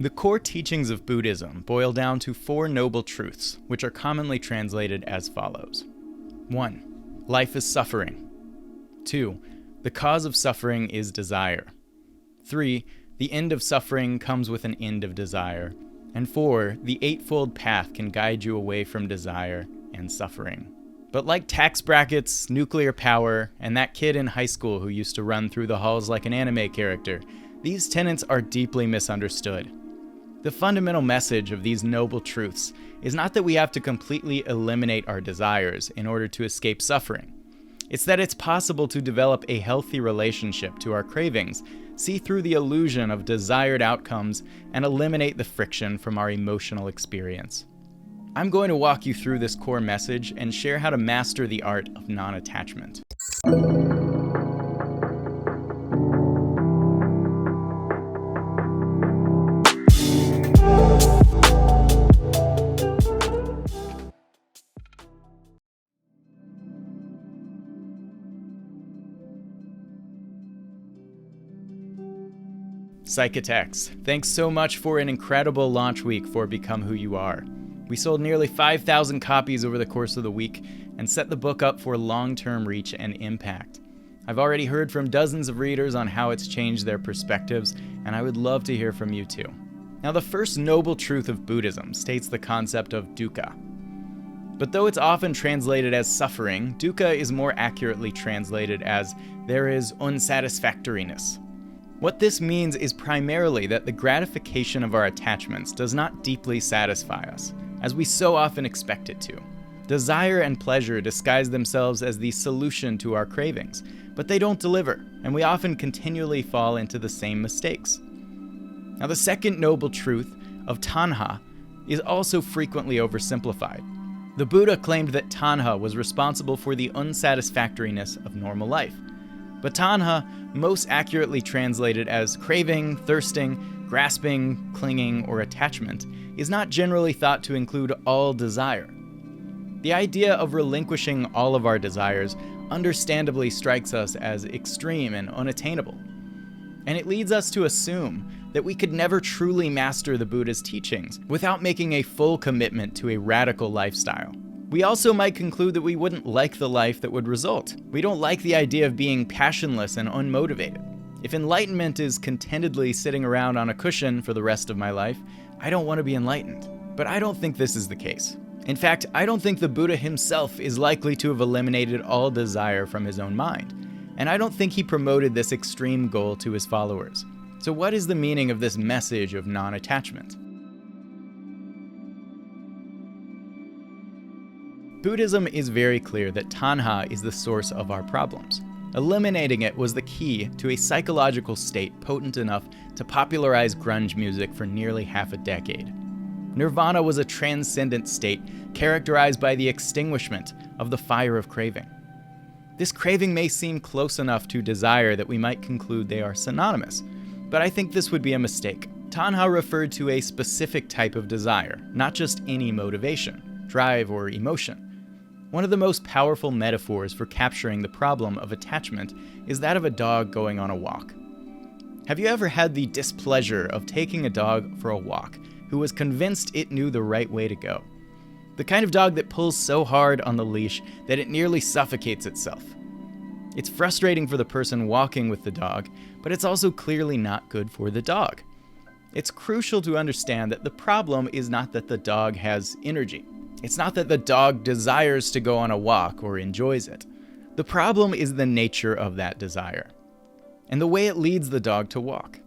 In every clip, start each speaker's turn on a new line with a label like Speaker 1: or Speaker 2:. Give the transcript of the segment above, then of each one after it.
Speaker 1: The core teachings of Buddhism boil down to four noble truths, which are commonly translated as follows. 1. Life is suffering. 2. The cause of suffering is desire. 3. The end of suffering comes with an end of desire. And 4. The Eightfold Path can guide you away from desire and suffering. But like tax brackets, nuclear power, and that kid in high school who used to run through the halls like an anime character, these tenets are deeply misunderstood. The fundamental message of these noble truths is not that we have to completely eliminate our desires in order to escape suffering. It's that it's possible to develop a healthy relationship to our cravings, see through the illusion of desired outcomes, and eliminate the friction from our emotional experience. I'm going to walk you through this core message and share how to master the art of non-attachment. Psychotex, thanks so much for an incredible launch week for Become Who You Are. We sold nearly 5,000 copies over the course of the week and set the book up for long-term reach and impact. I've already heard from dozens of readers on how it's changed their perspectives, and I would love to hear from you too. Now, the first noble truth of Buddhism states the concept of dukkha. But though it's often translated as suffering, dukkha is more accurately translated as there is unsatisfactoriness. What this means is primarily that the gratification of our attachments does not deeply satisfy us, as we so often expect it to. Desire and pleasure disguise themselves as the solution to our cravings, but they don't deliver, and we often continually fall into the same mistakes. Now, the second noble truth of tanha is also frequently oversimplified. The Buddha claimed that tanha was responsible for the unsatisfactoriness of normal life. But tanha, most accurately translated as craving, thirsting, grasping, clinging, or attachment, is not generally thought to include all desire. The idea of relinquishing all of our desires understandably strikes us as extreme and unattainable. And it leads us to assume that we could never truly master the Buddha's teachings without making a full commitment to a radical lifestyle. We also might conclude that we wouldn't like the life that would result. We don't like the idea of being passionless and unmotivated. If enlightenment is contentedly sitting around on a cushion for the rest of my life, I don't want to be enlightened. But I don't think this is the case. In fact, I don't think the Buddha himself is likely to have eliminated all desire from his own mind. And I don't think he promoted this extreme goal to his followers. So what is the meaning of this message of non-attachment? Buddhism is very clear that tanha is the source of our problems. Eliminating it was the key to a psychological state potent enough to popularize grunge music for nearly half a decade. Nirvana was a transcendent state characterized by the extinguishment of the fire of craving. This craving may seem close enough to desire that we might conclude they are synonymous, but I think this would be a mistake. Tanha referred to a specific type of desire, not just any motivation, drive, or emotion. One of the most powerful metaphors for capturing the problem of attachment is that of a dog going on a walk. Have you ever had the displeasure of taking a dog for a walk who was convinced it knew the right way to go? The kind of dog that pulls so hard on the leash that it nearly suffocates itself. It's frustrating for the person walking with the dog, but it's also clearly not good for the dog. It's crucial to understand that the problem is not that the dog has energy. It's not that the dog desires to go on a walk or enjoys it. The problem is the nature of that desire, and the way it leads the dog to walk.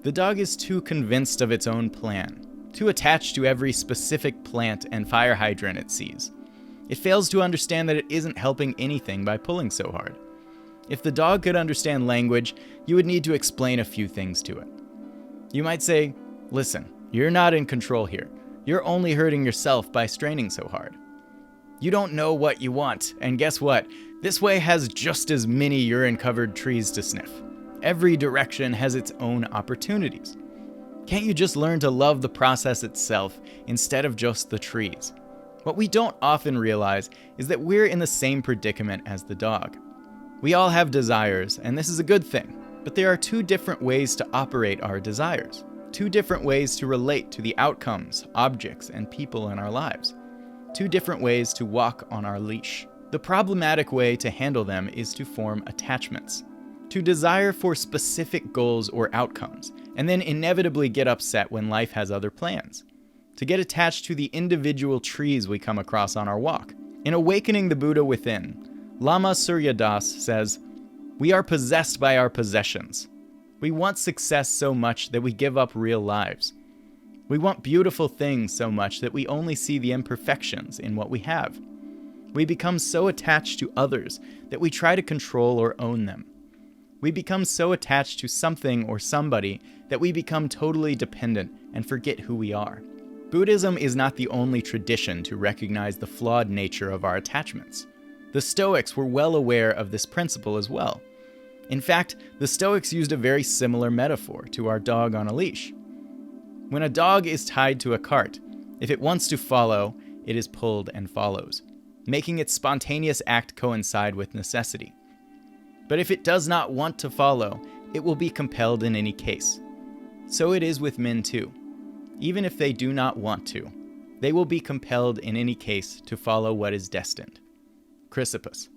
Speaker 1: The dog is too convinced of its own plan, too attached to every specific plant and fire hydrant it sees. It fails to understand that it isn't helping anything by pulling so hard. If the dog could understand language, you would need to explain a few things to it. You might say, "Listen, you're not in control here. You're only hurting yourself by straining so hard. You don't know what you want, and guess what? This way has just as many urine-covered trees to sniff. Every direction has its own opportunities. Can't you just learn to love the process itself instead of just the trees?" What we don't often realize is that we're in the same predicament as the dog. We all have desires, and this is a good thing, but there are two different ways to operate our desires. two different ways to relate to the outcomes, objects, and people in our lives. Two different ways to walk on our leash. The problematic way to handle them is to form attachments, to desire for specific goals or outcomes, and then inevitably get upset when life has other plans. To get attached to the individual trees we come across on our walk. In Awakening the Buddha Within, Lama Surya Das says, "We are possessed by our possessions. We want success so much that we give up real lives. We want beautiful things so much that we only see the imperfections in what we have. We become so attached to others that we try to control or own them. We become so attached to something or somebody that we become totally dependent and forget who we are." Buddhism is not the only tradition to recognize the flawed nature of our attachments. The Stoics were well aware of this principle as well. In fact, the Stoics used a very similar metaphor to our dog on a leash. When a dog is tied to a cart, if it wants to follow, it is pulled and follows, making its spontaneous act coincide with necessity. But if it does not want to follow, it will be compelled in any case. So it is with men too. Even if they do not want to, they will be compelled in any case to follow what is destined. Chrysippus.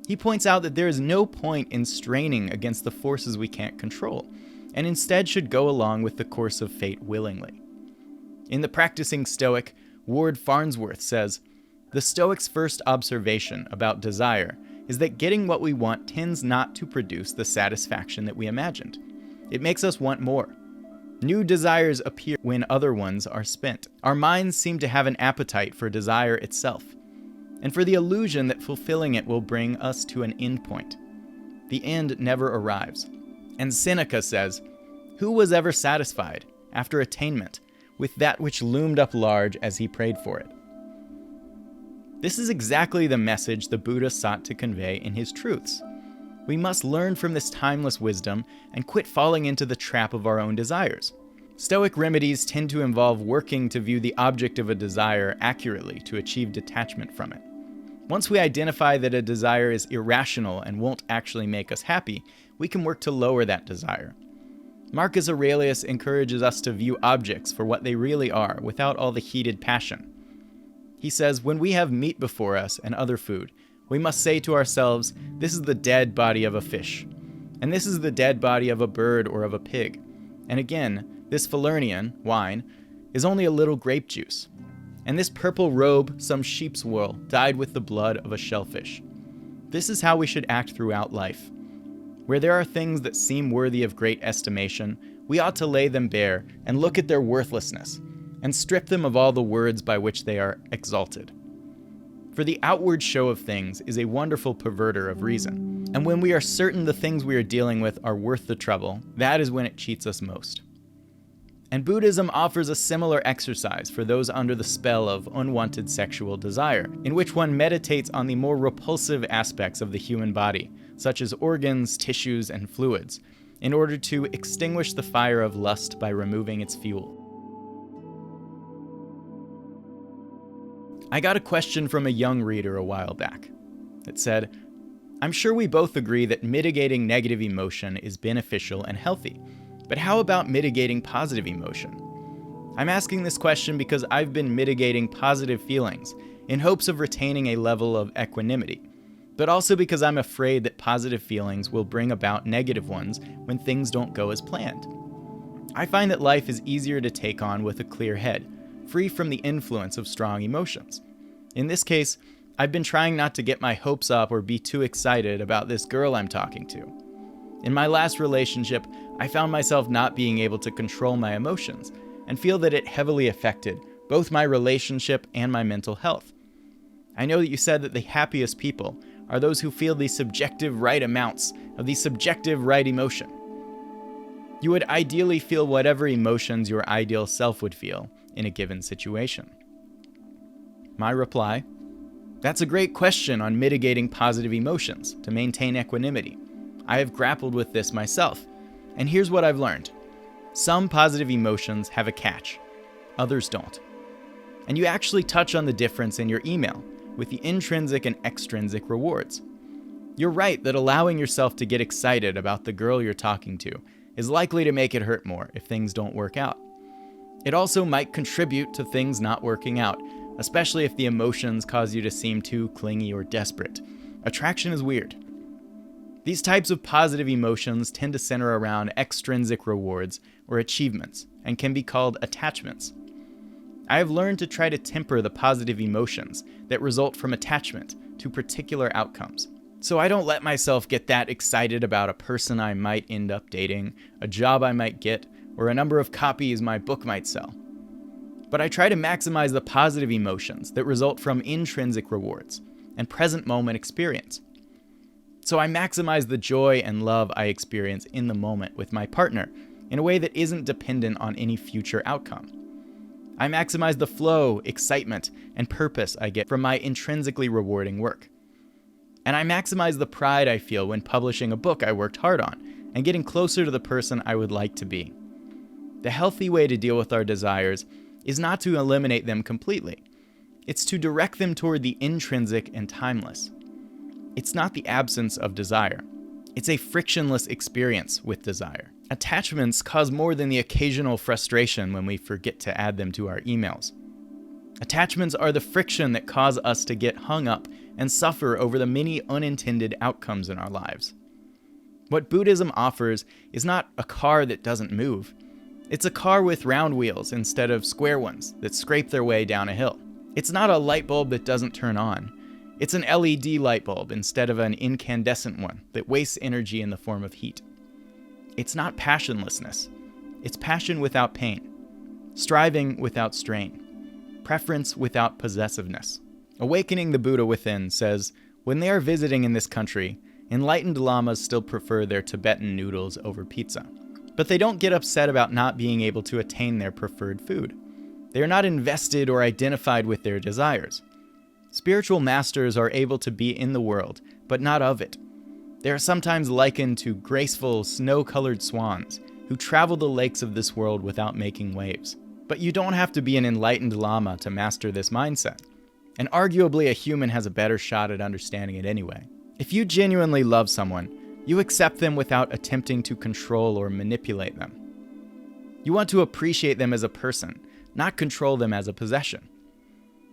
Speaker 1: He points out that there is no point in straining against the forces we can't control, and instead should go along with the course of fate willingly. In The Practicing Stoic, Ward Farnsworth says, "The Stoic's first observation about desire is that getting what we want tends not to produce the satisfaction that we imagined. It makes us want more. New desires appear when other ones are spent. Our minds seem to have an appetite for desire itself, and for the illusion that fulfilling it will bring us to an end point. The end never arrives." And Seneca says, "Who was ever satisfied, after attainment, with that which loomed up large as he prayed for it?" This is exactly the message the Buddha sought to convey in his truths. We must learn from this timeless wisdom and quit falling into the trap of our own desires. Stoic remedies tend to involve working to view the object of a desire accurately to achieve detachment from it. Once we identify that a desire is irrational and won't actually make us happy, we can work to lower that desire. Marcus Aurelius encourages us to view objects for what they really are without all the heated passion. He says, when we have meat before us and other food, we must say to ourselves, this is the dead body of a fish, and this is the dead body of a bird or of a pig. And again, this Falernian, wine, is only a little grape juice. And this purple robe, some sheep's wool, dyed with the blood of a shellfish. This is how we should act throughout life. Where there are things that seem worthy of great estimation, we ought to lay them bare and look at their worthlessness, and strip them of all the words by which they are exalted. For the outward show of things is a wonderful perverter of reason, and when we are certain the things we are dealing with are worth the trouble, that is when it cheats us most. And Buddhism offers a similar exercise for those under the spell of unwanted sexual desire, in which one meditates on the more repulsive aspects of the human body, such as organs, tissues, and fluids, in order to extinguish the fire of lust by removing its fuel. I got a question from a young reader a while back. It said, I'm sure we both agree that mitigating negative emotion is beneficial and healthy, but how about mitigating positive emotion? I'm asking this question because I've been mitigating positive feelings in hopes of retaining a level of equanimity, but also because I'm afraid that positive feelings will bring about negative ones when things don't go as planned. I find that life is easier to take on with a clear head, free from the influence of strong emotions. In this case, I've been trying not to get my hopes up or be too excited about this girl I'm talking to. In my last relationship, I found myself not being able to control my emotions and feel that it heavily affected both my relationship and my mental health. I know that you said that the happiest people are those who feel the subjective right amounts of the subjective right emotion. You would ideally feel whatever emotions your ideal self would feel in a given situation. My reply, that's a great question on mitigating positive emotions to maintain equanimity. I have grappled with this myself, and here's what I've learned. Some positive emotions have a catch, others don't. And you actually touch on the difference in your email with the intrinsic and extrinsic rewards. You're right that allowing yourself to get excited about the girl you're talking to is likely to make it hurt more if things don't work out. It also might contribute to things not working out, especially if the emotions cause you to seem too clingy or desperate. Attraction is weird. These types of positive emotions tend to center around extrinsic rewards or achievements and can be called attachments. I have learned to try to temper the positive emotions that result from attachment to particular outcomes. So I don't let myself get that excited about a person I might end up dating, a job I might get, or a number of copies my book might sell. But I try to maximize the positive emotions that result from intrinsic rewards and present moment experience. So I maximize the joy and love I experience in the moment with my partner in a way that isn't dependent on any future outcome. I maximize the flow, excitement, and purpose I get from my intrinsically rewarding work. And I maximize the pride I feel when publishing a book I worked hard on and getting closer to the person I would like to be. The healthy way to deal with our desires is not to eliminate them completely. It's to direct them toward the intrinsic and timeless. It's not the absence of desire. It's a frictionless experience with desire. Attachments cause more than the occasional frustration when we forget to add them to our emails. Attachments are the friction that cause us to get hung up and suffer over the many unintended outcomes in our lives. What Buddhism offers is not a car that doesn't move. It's a car with round wheels instead of square ones that scrape their way down a hill. It's not a light bulb that doesn't turn on. It's an LED light bulb instead of an incandescent one that wastes energy in the form of heat. It's not passionlessness. It's passion without pain, striving without strain, preference without possessiveness. Awakening the Buddha Within says, when they are visiting in this country, enlightened lamas still prefer their Tibetan noodles over pizza. But they don't get upset about not being able to attain their preferred food. They are not invested or identified with their desires. Spiritual masters are able to be in the world, but not of it. They are sometimes likened to graceful, snow-colored swans who travel the lakes of this world without making waves. But you don't have to be an enlightened lama to master this mindset. And arguably a human has a better shot at understanding it anyway. If you genuinely love someone, you accept them without attempting to control or manipulate them. You want to appreciate them as a person, not control them as a possession.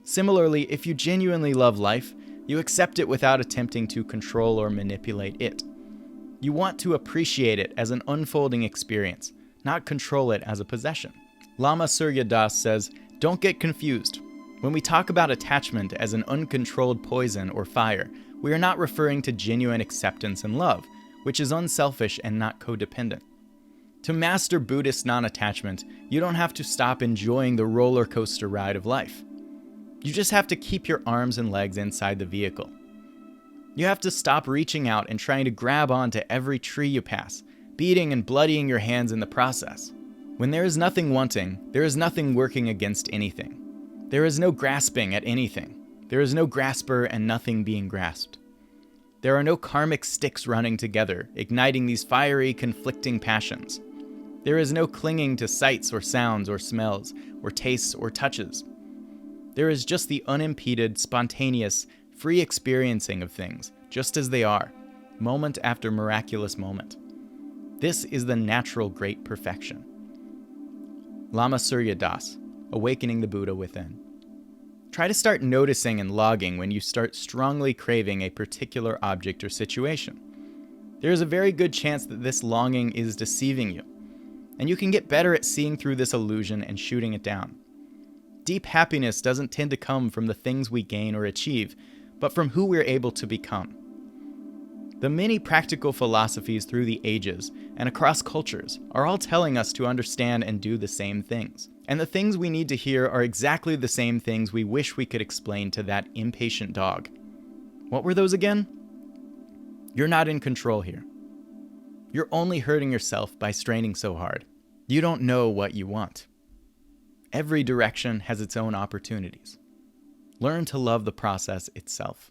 Speaker 1: Similarly, if you genuinely love life, you accept it without attempting to control or manipulate it. You want to appreciate it as an unfolding experience, not control it as a possession. Lama Surya Das says, don't get confused. When we talk about attachment as an uncontrolled poison or fire, we are not referring to genuine acceptance and love, which is unselfish and not codependent. To master Buddhist non-attachment, you don't have to stop enjoying the roller coaster ride of life. You just have to keep your arms and legs inside the vehicle. You have to stop reaching out and trying to grab onto every tree you pass, beating and bloodying your hands in the process. When there is nothing wanting, there is nothing working against anything. There is no grasping at anything. There is no grasper and nothing being grasped. There are no karmic sticks running together, igniting these fiery, conflicting passions. There is no clinging to sights or sounds or smells or tastes or touches. There is just the unimpeded, spontaneous, free experiencing of things, just as they are, moment after miraculous moment. This is the natural great perfection. Lama Surya Das, Awakening the Buddha Within. Try to start noticing and logging when you start strongly craving a particular object or situation. There is a very good chance that this longing is deceiving you, and you can get better at seeing through this illusion and shooting it down. Deep happiness doesn't tend to come from the things we gain or achieve, but from who we're able to become. The many practical philosophies through the ages and across cultures are all telling us to understand and do the same things. And the things we need to hear are exactly the same things we wish we could explain to that impatient dog. What were those again? You're not in control here. You're only hurting yourself by straining so hard. You don't know what you want. Every direction has its own opportunities. Learn to love the process itself.